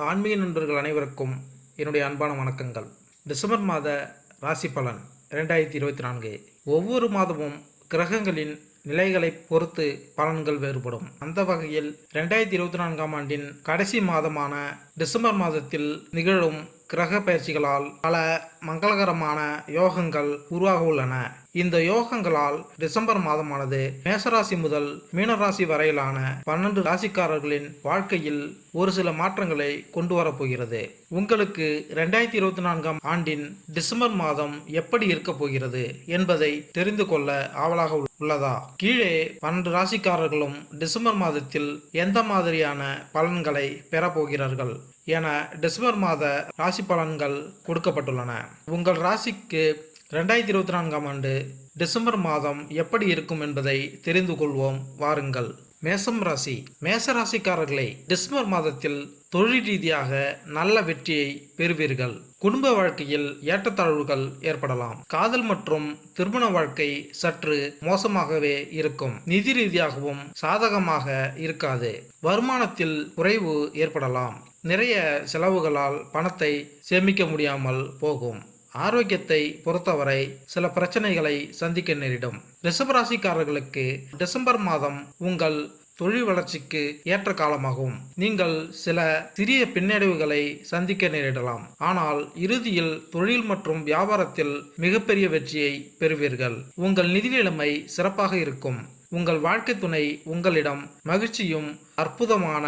ஆன்மீக நண்பர்கள் அனைவருக்கும் என்னுடைய அன்பான வணக்கங்கள். டிசம்பர் மாத ராசி பலன் 2024. ஒவ்வொரு மாதமும் கிரகங்களின் நிலைகளை பொறுத்து பலன்கள் வேறுபடும். அந்த வகையில் 2024ஆம் ஆண்டின் கடைசி மாதமான டிசம்பர் மாதத்தில் நிகழும் கிரக பயிற்சிகளால் பல மங்களகரமான யோகங்கள் உருவாக உள்ளன. இந்த யோகங்களால் டிசம்பர் மாதமானது மேசராசி முதல் மீனராசி வரையிலான 12 ராசிக்காரர்களின் வாழ்க்கையில் ஒரு சில மாற்றங்களை கொண்டு வரப்போகிறது. உங்களுக்கு 2024ஆம் ஆண்டின் டிசம்பர் மாதம் எப்படி இருக்க போகிறது என்பதை தெரிந்து கொள்ள ஆவலாக உள்ளதா? கீழே 12 ராசிக்காரர்களும் டிசம்பர் மாதத்தில் எந்த மாதிரியான பலன்களை பெறப்போகிறார்கள் என டிசம்பர் மாத ராசி பலன்கள் கொடுக்கப்பட்டுள்ளன. உங்கள் ராசிக்கு 2024ஆம் ஆண்டு டிசம்பர் மாதம் எப்படி இருக்கும் என்பதை தெரிந்து கொள்வோம் வாருங்கள். மேசம் ராசி. மேச ராசிக்காரர்களை டிசம்பர் மாதத்தில் தொழில் ரீதியாக நல்ல வெற்றியை பெறுவீர்கள். குடும்ப வாழ்க்கையில் ஏற்றத்தாழ்வுகள் ஏற்படலாம். காதல் மற்றும் திருமண வாழ்க்கை சற்று மோசமாகவே இருக்கும். நிதி ரீதியாகவும் சாதகமாக இருக்காது. வருமானத்தில் குறைவு ஏற்படலாம். நிறைய செலவுகளால் பணத்தை சேமிக்க முடியாமல் போகும். ஆரோக்கியத்தை பொறுத்தவரை சில பிரச்சனைகளை சந்திக்க நேரிடும். ரிஷபராசிக்காரர்களுக்கு டிசம்பர் மாதம் உங்கள் தொழில் வளர்ச்சிக்கு ஏற்ற காலமாகும். நீங்கள் சில சிறிய பின்னடைவுகளை சந்திக்க நேரிடலாம். ஆனால் இறுதியில் தொழில் மற்றும் வியாபாரத்தில் மிகப்பெரிய வெற்றியை பெறுவீர்கள். உங்கள் நிதி நிலைமை சிறப்பாக இருக்கும். உங்கள் வாழ்க்கை துணை உங்களிடம் மகிழ்ச்சியும் அற்புதமான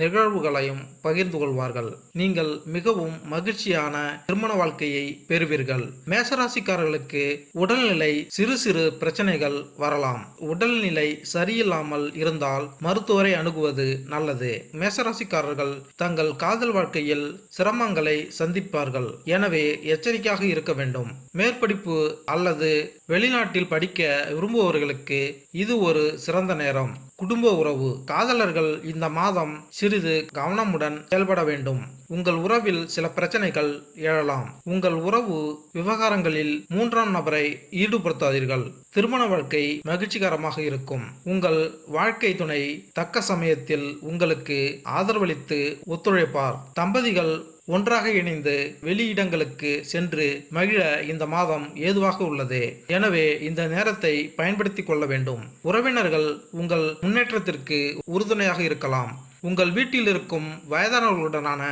நிகழ்வுகளையும் பகிர்ந்து கொள்வார்கள். நீங்கள் மிகவும் மகிழ்ச்சியான திருமண வாழ்க்கையை பெறுவீர்கள். மேசராசிக்காரர்களுக்கு உடல்நிலை சிறு சிறு பிரச்சனைகள் வரலாம். உடல்நிலை சரியில்லாமல் இருந்தால் மருத்துவரை அணுகுவது நல்லது. மேசராசிக்காரர்கள் தங்கள் காதல் வாழ்க்கையில் சிரமங்களை சந்திப்பார்கள். எனவே எச்சரிக்கையாக இருக்க வேண்டும். மேற்படிப்பு அல்லது வெளிநாட்டில் படிக்க விரும்புபவர்களுக்கு இது ஒரு சிறந்த நேரம். குடும்ப உறவு. காதலர்கள் இந்த மாதம் சிறிது கவனமுடன் செயல்பட வேண்டும். உங்கள் உறவில் சில பிரச்சனைகள் எழலாம். உங்கள் உறவு விவகாரங்களில் மூன்றாம் நபரை ஈடுபடுத்தாதீர்கள். திருமண வாழ்க்கை மகிழ்ச்சிகரமாக இருக்கும். உங்கள் வாழ்க்கை துணை தக்க சமயத்தில் உங்களுக்கு ஆதரவளித்து ஒத்துழைப்பார். தம்பதிகள் ஒன்றாக இணைந்து வெளியிடங்களுக்கு சென்று மகிழ இந்த மாதம் ஏதுவாக உள்ளது. எனவே இந்த நேரத்தை பயன்படுத்தி கொள்ள வேண்டும். உறவினர்கள் உங்கள் முன்னேற்றத்திற்கு உறுதுணையாக இருக்கலாம். உங்கள் வீட்டில் இருக்கும் வயதானவர்களுடனான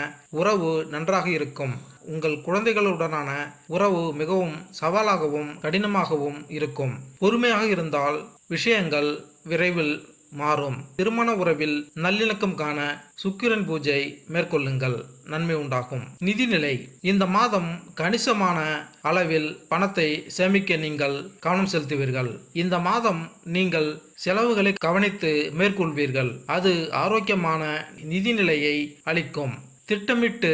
உறவு நன்றாக இருக்கும். உங்கள் குழந்தைகளுடனான உறவு மிகவும் சவாலாகவும் கடினமாகவும் இருக்கும். பொறுமையாக இருந்தால் விஷயங்கள் விரைவில் மாறும். திருமண உறவில் நல்லிணக்கம் காண சுக்கிரன் பூஜை மேற்கொள்ளுங்கள். நன்மை உண்டாகும். நிதிநிலை. இந்த மாதம் கணிசமான அளவில் பணத்தை சேமிக்க நீங்கள் கவனம் செலுத்துவீர்கள். இந்த மாதம் நீங்கள் செலவுகளை கவனித்து மேற்கொள்வீர்கள். அது ஆரோக்கியமான நிதிநிலையை அளிக்கும். திட்டமிட்டு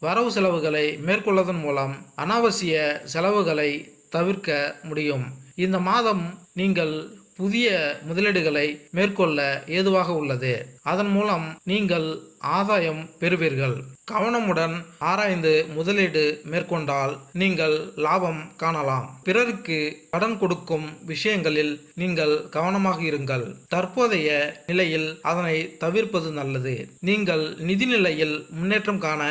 வரவு செலவுகளை மேற்கொள்வதன் மூலம் அனாவசிய செலவுகளை தவிர்க்க முடியும். இந்த மாதம் நீங்கள் புதிய முதலீடுகளை மேற்கொள்ள ஏதுவாக உள்ளது. அதன் மூலம் நீங்கள் ஆதாயம் பெறுவீர்கள். கவனமுடன் ஆராய்ந்து முதலீடு மேற்கொண்டால் நீங்கள் லாபம் காணலாம். பிறருக்கு கடன் கொடுக்கும் விஷயங்களில் நீங்கள் கவனமாக இருங்கள். தற்போதைய நிலையில் அதனை தவிர்ப்பது நல்லது. நீங்கள் நிதி நிலையில் முன்னேற்றம் காண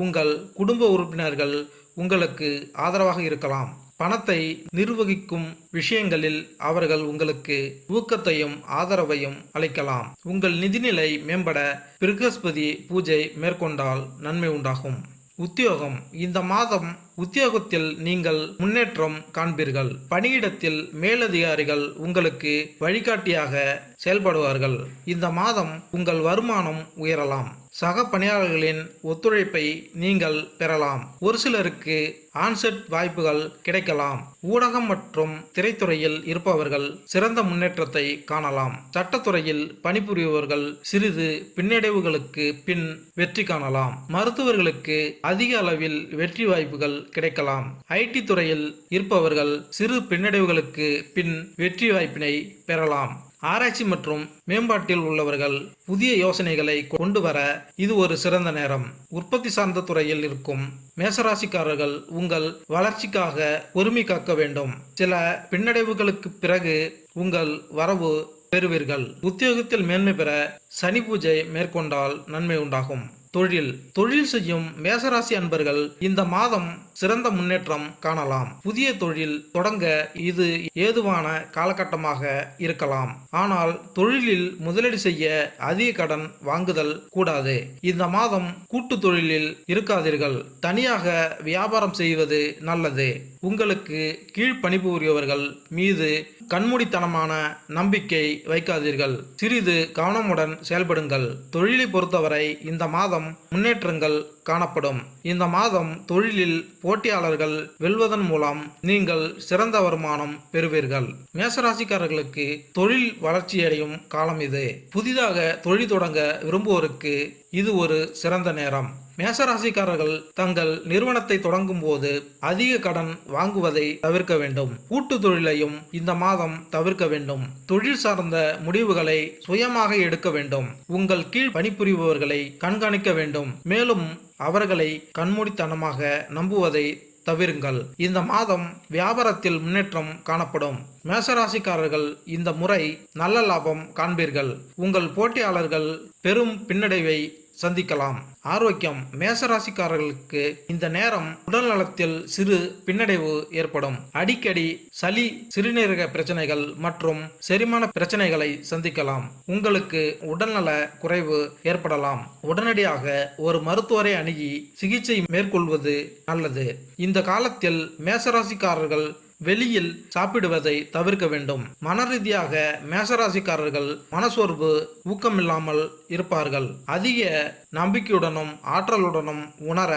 உங்கள் குடும்ப உறுப்பினர்கள் உங்களுக்கு ஆதரவாக இருக்கலாம். பணத்தை நிர்வகிக்கும் விஷயங்களில் அவர்கள் உங்களுக்கு ஊக்கத்தையும் ஆதரவையும் அளிக்கலாம். உங்கள் நிதிநிலை மேம்பட பிரகஸ்பதி பூஜை மேற்கொண்டால் நன்மை உண்டாகும். உத்தியோகம். இந்த மாதம் உத்தியோகத்தில் நீங்கள் முன்னேற்றம் காண்பீர்கள். பணியிடத்தில் மேலதிகாரிகள் உங்களுக்கு வழிகாட்டியாக செயல்படுவார்கள். இந்த மாதம் உங்கள் வருமானம் உயரலாம். சக பணியாளர்களின் ஒத்துழைப்பை நீங்கள் பெறலாம். ஒரு சிலருக்கு ஆன்செட் வாய்ப்புகள் கிடைக்கலாம். ஊடகம் மற்றும் திரைத்துறையில் இருப்பவர்கள் சிறந்த முன்னேற்றத்தை காணலாம். சட்டத்துறையில் பணிபுரிபவர்கள் சிறிது பின்னடைவுகளுக்கு பின் வெற்றி காணலாம். மருத்துவர்களுக்கு அதிக அளவில் வெற்றி வாய்ப்புகள் கிடைக்கலாம். ஐடி துறையில் இருப்பவர்கள் சிறு பின்னடைவுகளுக்கு பின் வெற்றி வாய்ப்பினை பெறலாம். ஆராய்ச்சி மற்றும் மேம்பாட்டில் உள்ளவர்கள் புதிய யோசனைகளை கொண்டு வர இது ஒரு சிறந்த நேரம். உற்பத்தி சார்ந்த துறையில் இருக்கும் மேசராசிக்காரர்கள் உங்கள் வளர்ச்சிக்காக பொறுமை காக்க வேண்டும். சில பின்னடைவுகளுக்கு பிறகு உங்கள் வரவு பெறுவீர்கள். உத்தியோகத்தில் மேன்மை பெற சனி பூஜை மேற்கொண்டால் நன்மை உண்டாகும். தொழில் செய்யும் மேசராசி அன்பர்கள் இந்த மாதம் சிறந்த முன்னேற்றம் காணலாம். புதிய தொழில் தொடங்க இது ஏதுவான காலகட்டமாக இருக்கலாம். ஆனால் தொழிலில் முதலீடு செய்ய அதிக கடன் வாங்குதல் கூடாது. இந்த மாதம் கூட்டு தொழிலில் இருக்காதீர்கள். தனியாக வியாபாரம் செய்வது நல்லது. உங்களுக்கு கீழ் பணிபுரியவர்கள் மீது கண்மூடித்தனமான நம்பிக்கை வைக்காதீர்கள். சிறிது கவனமுடன் செயல்படுங்கள். தொழிலை பொறுத்தவரை இந்த மாதம் முன்னேற்றங்கள் காணப்படும். இந்த மாதம் தொழிலில் போட்டியாளர்கள் வெல்வதன் மூலம் நீங்கள் சிறந்த வருமானம் பெறுவீர்கள். மேசராசிக்காரர்களுக்கு தொழில் வளர்ச்சியடையும் காலம் இது. புதிதாக தொழில் தொடங்க விரும்புவோருக்கு இது ஒரு சிறந்த நேரம். மேசராசிக்காரர்கள் தங்கள் நிறுவனத்தை தொடங்கும் போது அதிக கடன் வாங்குவதை தவிர்க்க வேண்டும். கூட்டு தொழிலையும் இந்த மாதம் தவிர்க்க வேண்டும். தொழில் சார்ந்த முடிவுகளை சுயமாக எடுக்க வேண்டும். உங்கள் கீழ் பணிபுரிபவர்களை கண்காணிக்க வேண்டும். மேலும் அவர்களை கண்மூடித்தனமாக நம்புவதை தவிருங்கள். இந்த மாதம் வியாபாரத்தில் முன்னேற்றம் காணப்படும். மேசராசிக்காரர்கள் இந்த முறை நல்ல லாபம் காண்பீர்கள். உங்கள் போட்டியாளர்கள் பெரும் பின்னடைவை சந்திக்கலாம். ஆரோக்கியம். மேசராசிக்காரர்களுக்கு இந்த நேரம் உடல் நலத்தில் சிறு பின்னடைவு ஏற்படும். அடிக்கடி சளி, சிறுநீரக பிரச்சனைகள் மற்றும் செரிமான பிரச்சனைகளை சந்திக்கலாம். உங்களுக்கு உடல்நல குறைவு ஏற்படலாம். உடனடியாக ஒரு மருத்துவரை அணுகி சிகிச்சை மேற்கொள்வது நல்லது. இந்த காலத்தில் மேசராசிக்காரர்கள் வெளியில் சாப்பிடுவதை தவிர்க்க வேண்டும். மனரீதியாக மேசராசிக்காரர்கள் மனசோர்வு, ஊக்கமில்லாமல் இருப்பார்கள். அதிக நம்பிக்கையுடனும் ஆற்றலுடனும் உணர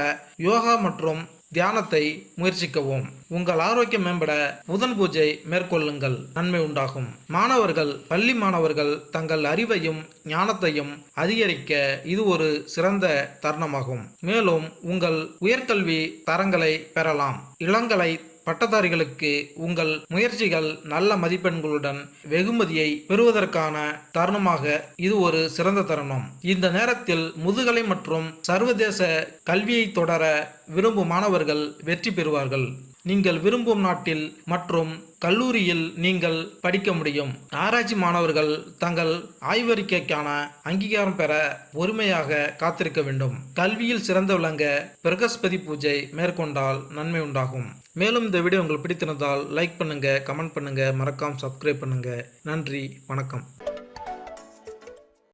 யோகா மற்றும் தியானத்தை முயற்சிக்கவும். உங்கள் ஆரோக்கியம் மேம்பட புதன் பூஜை மேற்கொள்ளுங்கள். நன்மை உண்டாகும். மாணவர்கள், பள்ளி மாணவர்கள் தங்கள் அறிவையும் ஞானத்தையும் அதிகரிக்க இது ஒரு சிறந்த தருணமாகும். மேலும் உங்கள் உயர்கல்வி தரங்களை பெறலாம். இளங்கலை பட்டதாரிகளுக்கு உங்கள் முயற்சிகள் நல்ல மதிப்பெண்களுடன் வெகுமதியை பெறுவதற்கான தருணமாக இது ஒரு சிறந்த தருணம். இந்த நேரத்தில் முதுகலை மற்றும் சர்வதேச கல்வியை தொடர விரும்பும் மாணவர்கள் வெற்றி பெறுவார்கள். நீங்கள் விரும்பும் நாட்டில் மற்றும் கல்லூரியில் நீங்கள் படிக்க முடியும். ஆராய்ச்சி மாணவர்கள் தங்கள் ஆய்வறிக்கைக்கான அங்கீகாரம் பெற பொறுமையாக காத்திருக்க வேண்டும். கல்வியில் சிறந்து விளங்க பிரகஸ்பதி பூஜை மேற்கொண்டால் நன்மை உண்டாகும். மேலும் இந்த வீடியோ உங்களுக்கு பிடித்திருந்தால் லைக் பண்ணுங்க, கமெண்ட் பண்ணுங்க, மறக்காம சப்ஸ்கிரைப் பண்ணுங்க. நன்றி, வணக்கம்.